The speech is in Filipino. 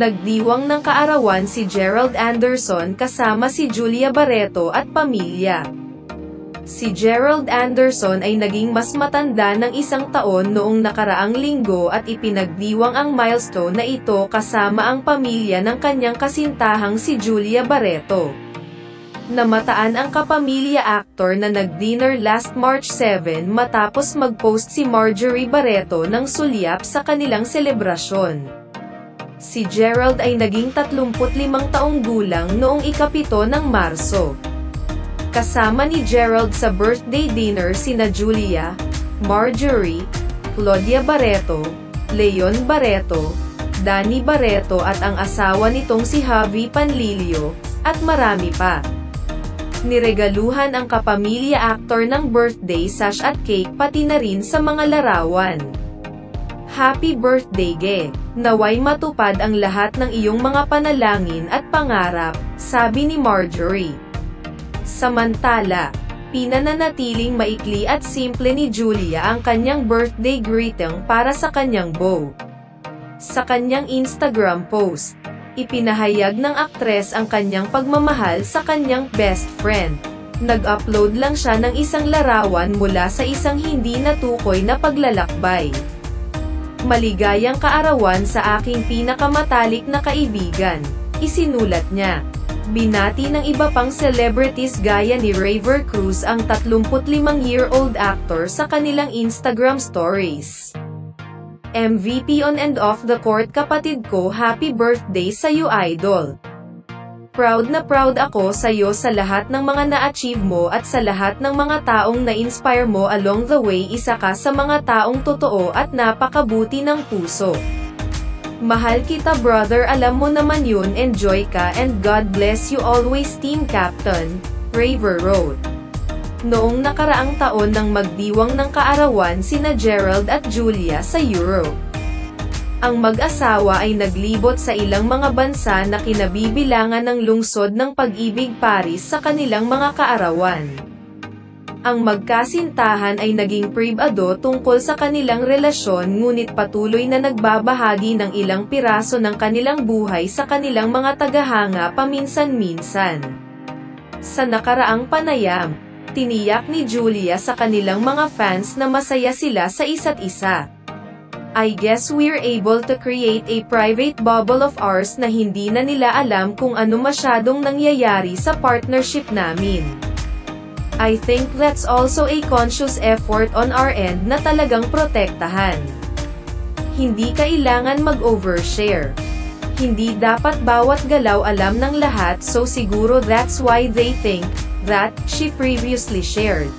Nagdiwang ng kaarawan si Gerald Anderson kasama si Julia Barreto at pamilya. Si Gerald Anderson ay naging mas matanda ng 1 taon noong nakaraang linggo at ipinagdiwang ang milestone na ito kasama ang pamilya ng kanyang kasintahang si Julia Barreto. Namataan ang kapamilya actor na nag-dinner last March 7 matapos mag-post si Marjorie Barreto ng sulyap sa kanilang selebrasyon. Si Gerald ay naging 35 taong gulang noong ika-7 ng Marso. Kasama ni Gerald sa birthday dinner sina Julia, Marjorie, Claudia Barreto, Leon Barreto, Danny Barreto at ang asawa nitong si Javi Panlilio, at marami pa. Niregaluhan ang kapamilya actor ng birthday sash at cake pati na rin sa mga larawan. Happy birthday Ge! Naway matupad ang lahat ng iyong mga panalangin at pangarap, sabi ni Marjorie. Samantala, pinananatiling maikli at simple ni Julia ang kanyang birthday greeting para sa kanyang beau. Sa kanyang Instagram post, ipinahayag ng aktres ang kanyang pagmamahal sa kanyang best friend. Nag-upload lang siya ng isang larawan mula sa isang hindi natukoy na paglalakbay. Maligayang kaarawan sa aking pinakamatalik na kaibigan, isinulat niya. Binati ng iba pang celebrities gaya ni Raver Cruz ang 35-year-old actor sa kanilang Instagram stories. MVP on and off the court kapatid ko, happy birthday sa'yo idol. Proud na proud ako sa'yo sa lahat ng mga na-achieve mo at sa lahat ng mga taong na-inspire mo along the way. Isa ka sa mga taong totoo at napakabuti ng puso. Mahal kita brother, alam mo naman yun, enjoy ka and God bless you always Team Captain, Raver wrote. Noong nakaraang taon nang magdiwang ng kaarawan sina Gerald at Julia sa Europe. Ang mag-asawa ay naglibot sa ilang mga bansa na kinabibilangan ng lungsod ng Pag-ibig Paris sa kanilang mga kaarawan. Ang magkasintahan ay naging pribado tungkol sa kanilang relasyon, ngunit patuloy na nagbabahagi ng ilang piraso ng kanilang buhay sa kanilang mga tagahanga paminsan-minsan. Sa nakaraang panayam, tiniyak ni Julia sa kanilang mga fans na masaya sila sa isa't isa. I guess we're able to create a private bubble of ours na hindi na nila alam kung ano masyadong nangyayari sa partnership namin. I think that's also a conscious effort on our end na talagang protektahan. Hindi kailangan mag-overshare. Hindi dapat bawat galaw alam ng lahat, so siguro that's why they think that, she previously shared.